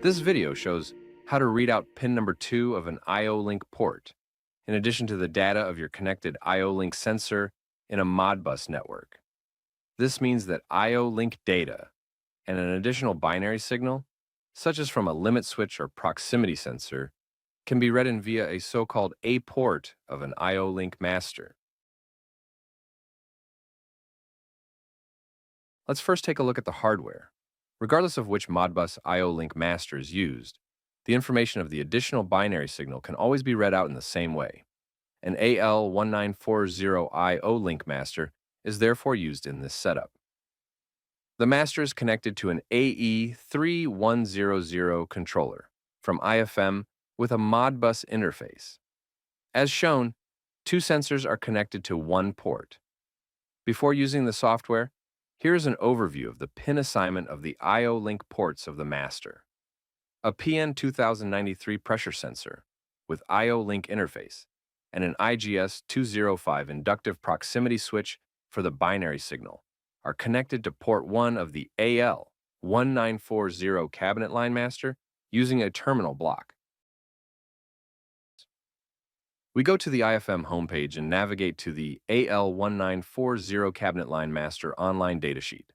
This video shows how to read out pin number 2 of an I/O link port, in addition to the data of your connected I/O link sensor in a Modbus network. This means that I/O link data and an additional binary signal, such as from a limit switch or proximity sensor, can be read in via a so-called A port of an I/O link master. Let's first take a look at the hardware. Regardless of which Modbus I/O link master is used, the information of the additional binary signal can always be read out in the same way. An AL1940 I/O link master is therefore used in this setup. The master is connected to an AE3100 controller from IFM with a Modbus interface. As shown, two sensors are connected to one port. Before using the software, here is an overview of the pin assignment of the I/O link ports of the master. A PN2093 pressure sensor with I/O link interface and an IGS205 inductive proximity switch for the binary signal are connected to port 1 of the AL1940 cabinet line master using a terminal block. We go to the IFM homepage and navigate to the AL1940 cabinet line master online datasheet.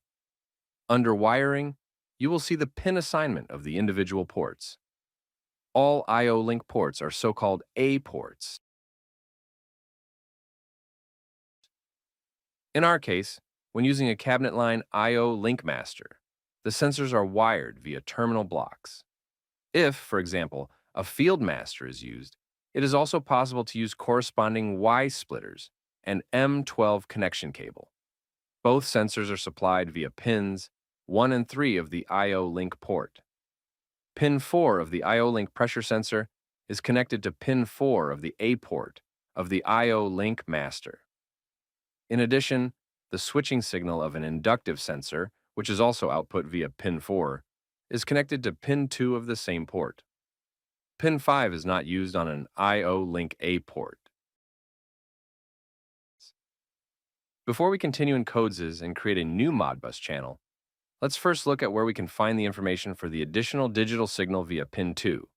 Under wiring, you will see the pin assignment of the individual ports. All I/O link ports are so-called A ports. In our case, when using a cabinet line I/O link master, the sensors are wired via terminal blocks. If, for example, a field master is used, it is also possible to use corresponding Y splitters and M12 connection cable. Both sensors are supplied via pins 1 and 3 of the I/O link port. Pin 4 of the I/O link pressure sensor is connected to pin 4 of the A port of the I/O link master. In addition, the switching signal of an inductive sensor, which is also output via pin 4, is connected to pin 2 of the same port. Pin 5 is not used on an I/O link A port. Before we continue in Codes and create a new Modbus channel, let's first look at where we can find the information for the additional digital signal via pin 2.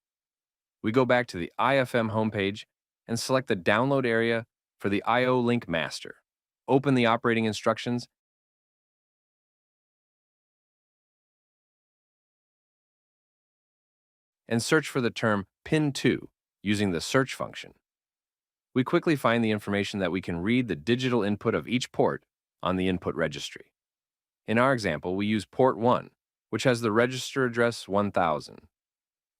We go back to the IFM homepage and select the download area for the I/O link master. Open the operating instructions and search for the term pin 2 using the search function. We quickly find the information that we can read the digital input of each port on the input registry. In our example, we use port 1, which has the register address 1000.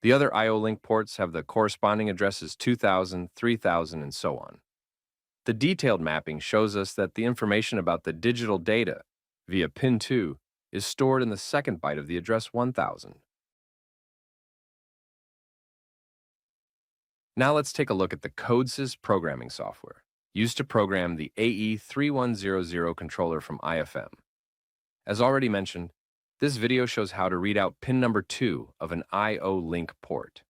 The other I/O link ports have the corresponding addresses 2000, 3000, and so on. The detailed mapping shows us that the information about the digital data via pin 2 is stored in the second byte of the address 1000. Now let's take a look at the Codes programming software used to program the AE3100 controller from IFM. As already mentioned, this video shows how to read out pin number 2 of an I/O link port.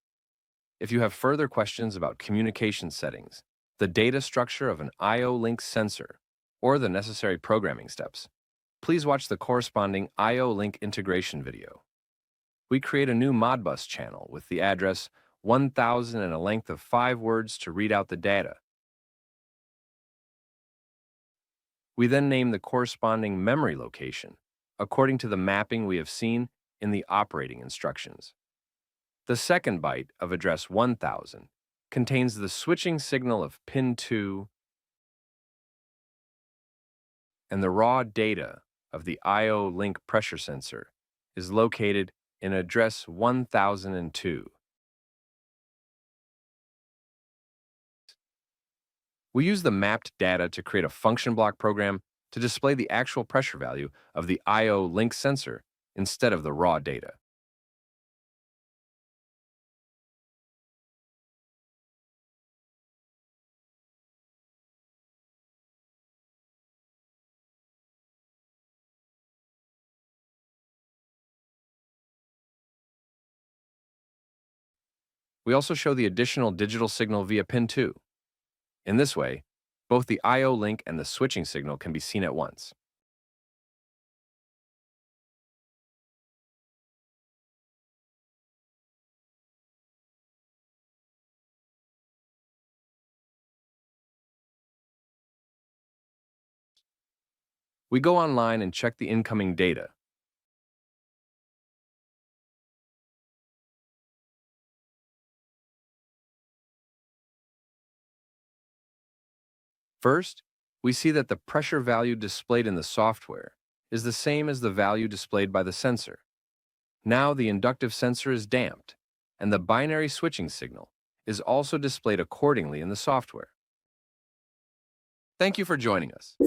If you have further questions about communication settings, the data structure of an I/O link sensor, or the necessary programming steps, please watch the corresponding I/O link integration video. We create a new Modbus channel with the address 1000 and a length of 5 words to read out the data. We then name the corresponding memory location according to the mapping we have seen in the operating instructions. The second byte of address 1000 contains the switching signal of pin 2 and the raw data of the I/O link pressure sensor is located in address 1002. We use the mapped data to create a function block program to display the actual pressure value of the I/O link sensor instead of the raw data. We also show the additional digital signal via pin 2. In this way, both the I/O link and the switching signal can be seen at once. We go online and check the incoming data. First, we see that the pressure value displayed in the software is the same as the value displayed by the sensor. Now the inductive sensor is damped, and the binary switching signal is also displayed accordingly in the software. Thank you for joining us.